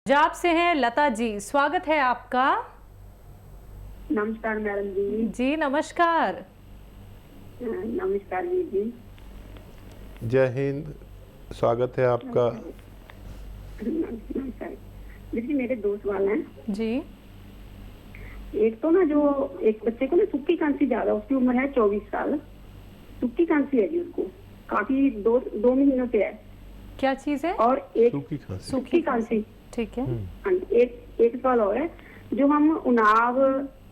पंजाब से हैं लता जी, स्वागत है आपका। नमस्कार मैडम जी। जी नमस्कार। नमस्कार जी। जय हिंद, स्वागत है आपका। नमस्कार। देखिए मेरे दो सवाल हैं जी। एक तो ना जो एक बच्चे को ना सूखी खांसी ज्यादा, उसकी उम्र है 24 साल। सूखी खांसी है जी उसको, काफी दो महीनों से है। क्या चीज है? और एक सूखी खांसी। सूखी खांसी। ठीक है। हाँ, एक सवाल और है। जो हम उनाव,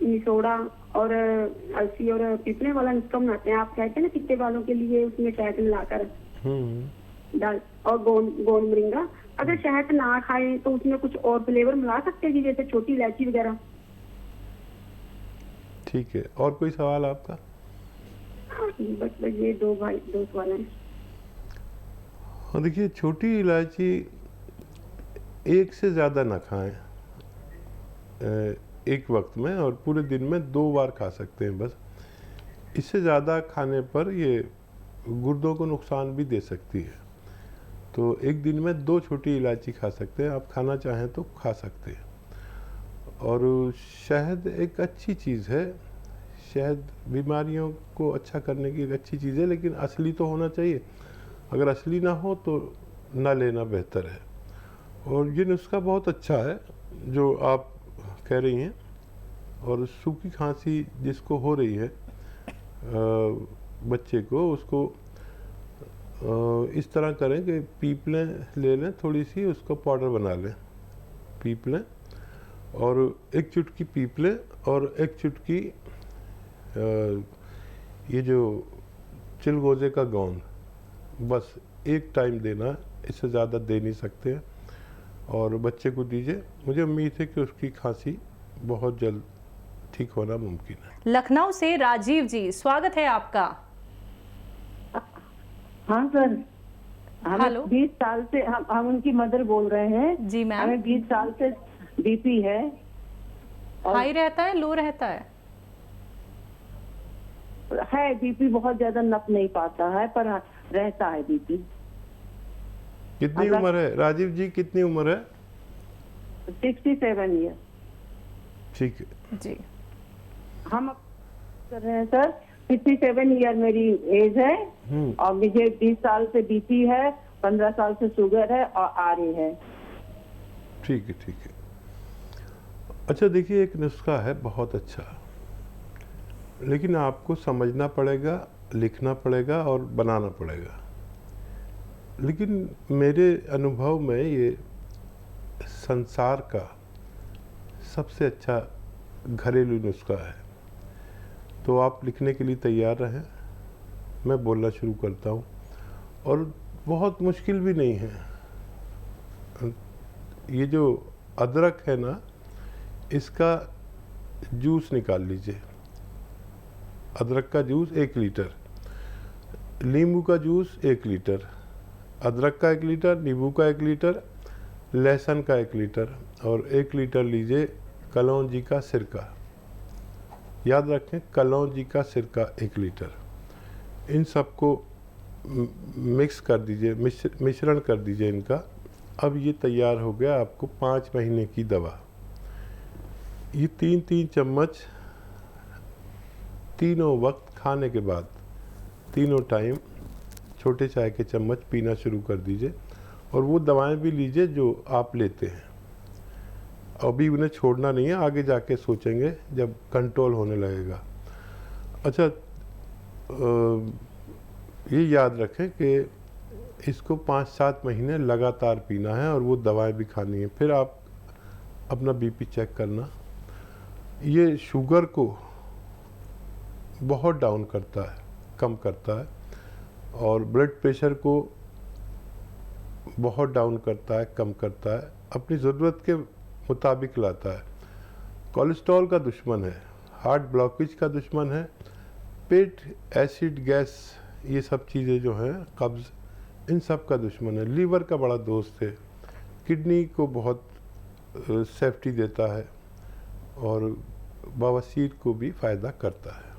निसोड़ा और अलसी और पीपले वाला नुस्खा बनाते हैं, आप कहते हैं ना पित्ते वालों के लिए, उसमें शहद मिलाकर डाल और गोंद मोरिंगा। अगर शहद ना खाए तो उसमें कुछ और फ्लेवर मिला सकते हैं जी, जैसे छोटी इलायची वगैरह। ठीक है, और कोई सवाल आपका? हाँ, बस ये दो सवाल हैं। हाँ, देखिए छोटी इलायची एक से ज़्यादा ना खाएं एक वक्त में, और पूरे दिन में 2 बार खा सकते हैं बस। इससे ज़्यादा खाने पर ये गुर्दों को नुकसान भी दे सकती है। तो एक दिन में 2 छोटी इलायची खा सकते हैं, आप खाना चाहें तो खा सकते हैं। और शहद एक अच्छी चीज़ है, शहद बीमारियों को अच्छा करने की एक अच्छी चीज़ है, लेकिन असली तो होना चाहिए। अगर असली ना हो तो ना लेना बेहतर है। और ये नुस्खा बहुत अच्छा है जो आप कह रही हैं। और सूखी खांसी जिसको हो रही है बच्चे को, उसको इस तरह करें कि पीपलें ले लें थोड़ी सी, उसको पाउडर बना लें। पीपलें और एक चुटकी पीपले और एक चुटकी ये जो चिलगोजे का गोंद, बस एक टाइम देना, इससे ज़्यादा दे नहीं सकते हैं। और बच्चे को दीजिए, मुझे उम्मीद है कि उसकी खांसी बहुत जल्द ठीक होना मुमकिन है। लखनऊ से राजीव जी, स्वागत है आपका। हाँ सर, हेलो। हमें 20 साल से हम उनकी मदर बोल रहे हैं। जी मैम। हमें 20 साल से बीपी है। हाई रहता है, लो रहता है? बीपी बहुत ज्यादा नप नहीं पाता है, पर रहता है बीपी। कितनी उम्र है राजीव जी, कितनी उम्र है? 67 ईयर। ठीक है जी। हम कर रहे हैं सर, 67 ईयर मेरी एज है और मुझे 20 साल से बीपी है, 15 साल से शुगर है और आर्य है। ठीक है ठीक है। अच्छा देखिए, एक नुस्खा है बहुत अच्छा, लेकिन आपको समझना पड़ेगा, लिखना पड़ेगा और बनाना पड़ेगा। लेकिन मेरे अनुभव में ये संसार का सबसे अच्छा घरेलू नुस्खा है। तो आप लिखने के लिए तैयार रहें, मैं बोलना शुरू करता हूँ। और बहुत मुश्किल भी नहीं है। ये जो अदरक है ना, इसका जूस निकाल लीजिए। अदरक का जूस 1 लीटर, नींबू का जूस 1 लीटर, अदरक का 1 लीटर, नींबू का 1 लीटर, लहसुन का 1 लीटर, और 1 लीटर लीजिए कलौंजी का सिरका। याद रखें, कलौंजी का सिरका 1 लीटर। इन सबको मिक्स कर दीजिए, मिश्रण कर दीजिए इनका। अब ये तैयार हो गया आपको 5 महीने की दवा। ये 3-3 चम्मच तीनों वक्त खाने के बाद, तीनों टाइम छोटे चाय के चम्मच पीना शुरू कर दीजिए। और वो दवाएं भी लीजिए जो आप लेते हैं। अभी उन्हें छोड़ना नहीं है, आगे जाके सोचेंगे जब कंट्रोल होने लगेगा। अच्छा, ये याद रखें कि इसको 5-7 महीने लगातार पीना है और वो दवाएं भी खानी है। फिर आप अपना बीपी चेक करना। ये शुगर को बहुत डाउन करता है, कम करता है, और ब्लड प्रेशर को बहुत डाउन करता है, कम करता है, अपनी ज़रूरत के मुताबिक लाता है। कोलेस्ट्रॉल का दुश्मन है, हार्ट ब्लॉकेज का दुश्मन है, पेट एसिड गैस, ये सब चीज़ें जो हैं, कब्ज़, इन सब का दुश्मन है। लीवर का बड़ा दोस्त है, किडनी को बहुत सेफ्टी देता है, और बवासीर को भी फ़ायदा करता है।